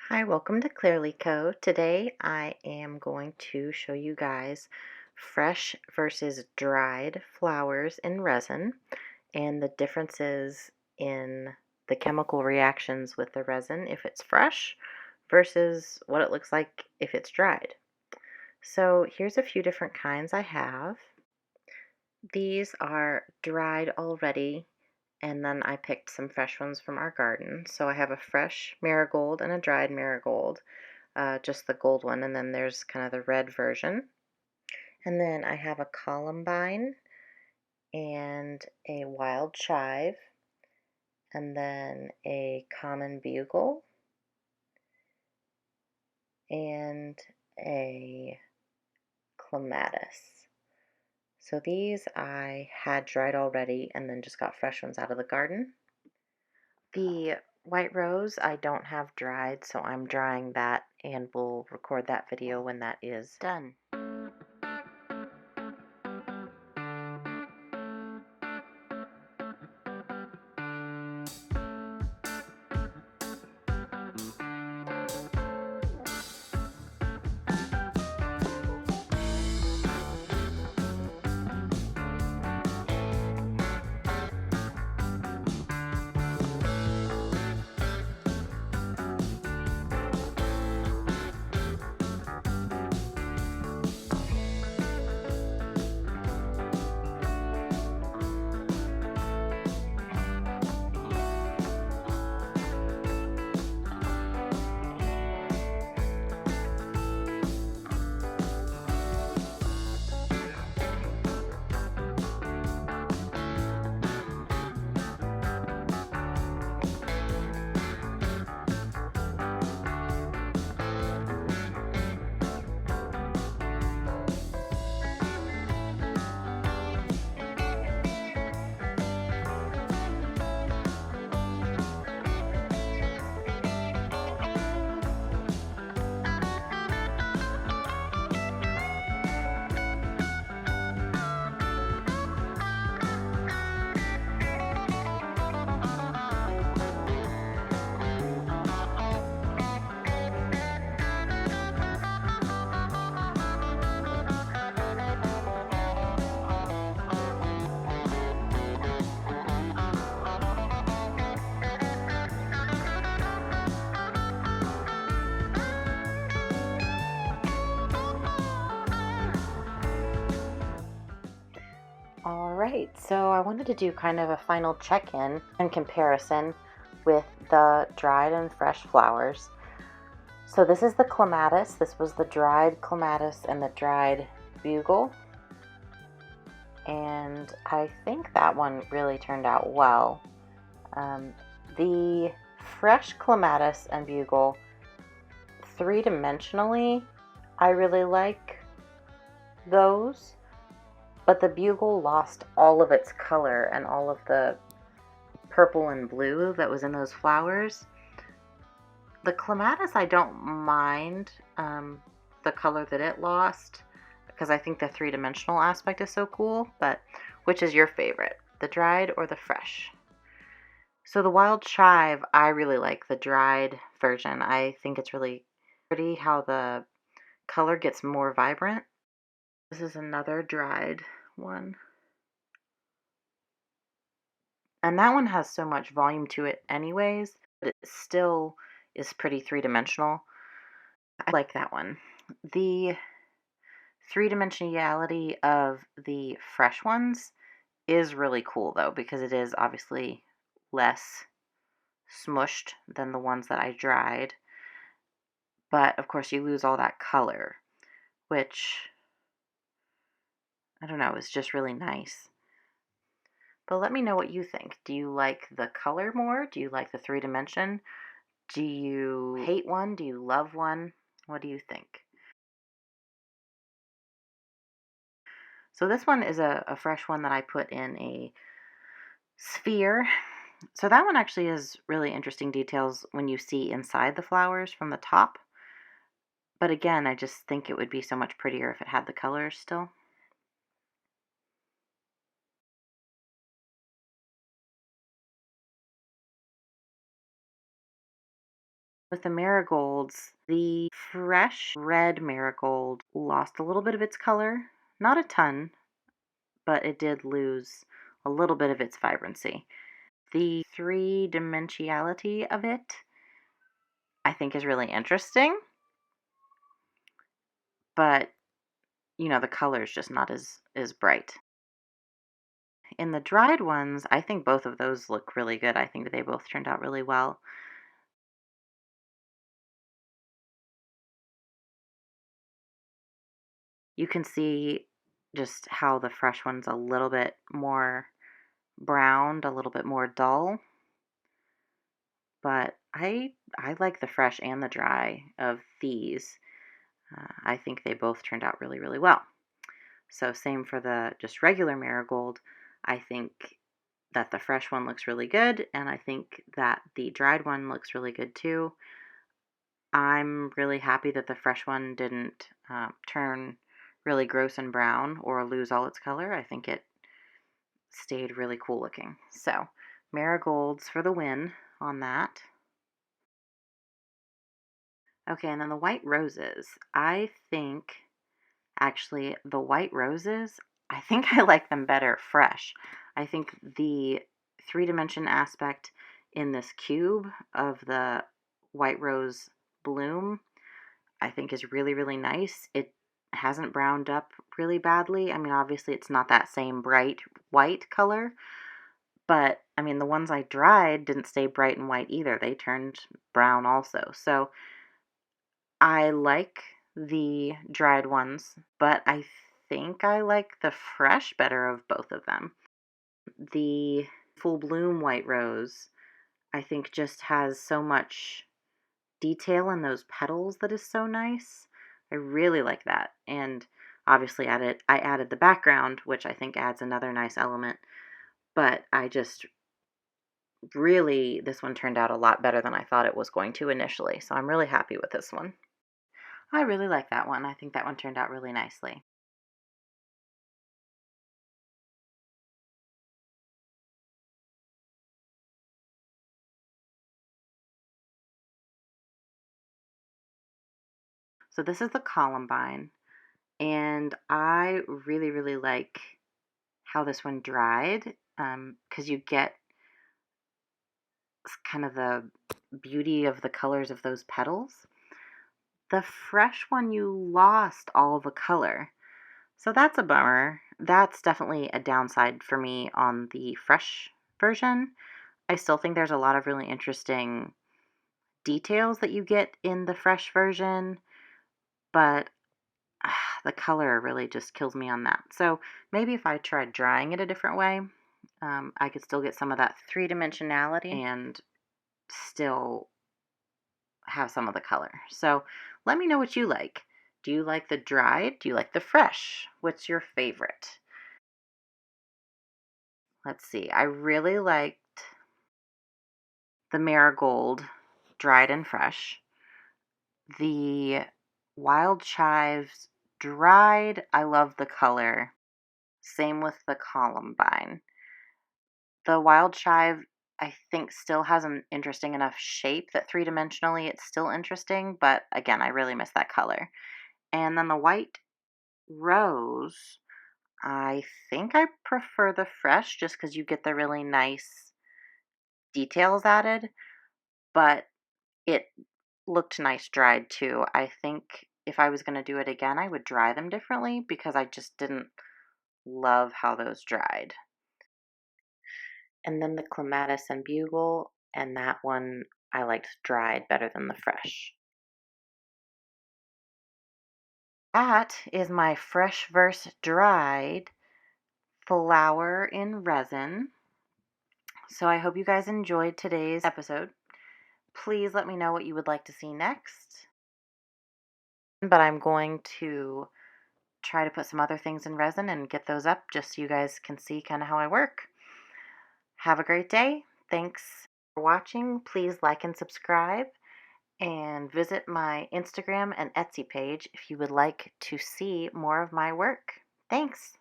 Hi, welcome to ClairelyCo. Today I am going to show you guys fresh versus dried flowers in resin and the differences in the chemical reactions with the resin if it's fresh versus what it looks like if it's dried. So here's a few different kinds I have. These are dried already, and then I picked some fresh ones from our garden. So I have a fresh marigold and a dried marigold, just the gold one, and then there's kind of the red version. And then I have a columbine and a wild chive, and then a common bugle, and a clematis. So these I had dried already and then just got fresh ones out of the garden. The white rose I don't have dried, so I'm drying that and we'll record that video when that is done. Alright, so I wanted to do kind of a final check-in and comparison with the dried and fresh flowers. So this is the clematis. This was the dried clematis and the dried bugle. And I think that one really turned out well. The fresh clematis and bugle, three-dimensionally, I really like those. But the bugle lost all of its color and all of the purple and blue that was in those flowers. The clematis, I don't mind the color that it lost because I think the three-dimensional aspect is so cool. But which is your favorite, the dried or the fresh? So the wild chive, I really like the dried version. I think it's really pretty how the color gets more vibrant. This is another dried one. And that one has so much volume to it anyways, but it still is pretty three-dimensional. I like that one. The three-dimensionality of the fresh ones is really cool though, because it is obviously less smushed than the ones that I dried. But of course you lose all that color, which, I don't know, is just really nice. But let me know what you think. Do you like the color more? Do you like the three-dimension? Do you hate one? Do you love one? What do you think? So this one is a fresh one that I put in a sphere. So that one actually has really interesting details when you see inside the flowers from the top. But again, I just think it would be so much prettier if it had the colors still. With the marigolds, the fresh red marigold lost a little bit of its color. Not a ton, but it did lose a little bit of its vibrancy. The three-dimensionality of it, I think, is really interesting, but the color is just not as bright. In the dried ones, I think both of those look really good. I think that they both turned out really well. You can see just how the fresh one's a little bit more browned, a little bit more dull, but I like the fresh and the dry of these. I think they both turned out really, really well. So same for the just regular marigold. I think that the fresh one looks really good, and I think that the dried one looks really good too. I'm really happy that the fresh one didn't turn really gross and brown or lose all its color. I think it stayed really cool looking. So marigolds for the win on that. Okay, and then the white roses. I think actually the white roses, I think I like them better fresh. I think the three-dimension aspect in this cube of the white rose bloom, I think is really, really nice. It hasn't browned up really badly. I mean, obviously it's not that same bright white color, but I mean, the ones I dried didn't stay bright and white either. They turned brown also. So I like the dried ones, but I think I like the fresh better of both of them. The full bloom white rose, I think, just has so much detail in those petals that is so nice. I really like that. And obviously I added the background, which I think adds another nice element. But I just really, this one turned out a lot better than I thought it was going to initially. So I'm really happy with this one. I really like that one. I think that one turned out really nicely. So this is the columbine, and I really, really like how this one dried, because you get kind of the beauty of the colors of those petals. The fresh one, you lost all the color. So that's a bummer. That's definitely a downside for me on the fresh version. I still think there's a lot of really interesting details that you get in the fresh version, but the color really just kills me on that. So maybe if I tried drying it a different way, I could still get some of that three-dimensionality and still have some of the color. So let me know what you like. Do you like the dried? Do you like the fresh? What's your favorite? Let's see. I really liked the marigold dried and fresh. The wild chives dried, I love the color. Same with the columbine. The wild chive, I think, still has an interesting enough shape that three-dimensionally it's still interesting, but again, I really miss that color. And then the white rose, I think I prefer the fresh just because you get the really nice details added, but it looked nice dried too. I think if I was going to do it again, I would dry them differently because I just didn't love how those dried. And then the clematis and bugle, and that one I liked dried better than the fresh. That is my fresh versus dried flower in resin. So I hope you guys enjoyed today's episode. Please let me know what you would like to see next. But I'm going to try to put some other things in resin and get those up just so you guys can see kind of how I work. Have a great day. Thanks for watching. Please like and subscribe and visit my Instagram and Etsy page if you would like to see more of my work. Thanks.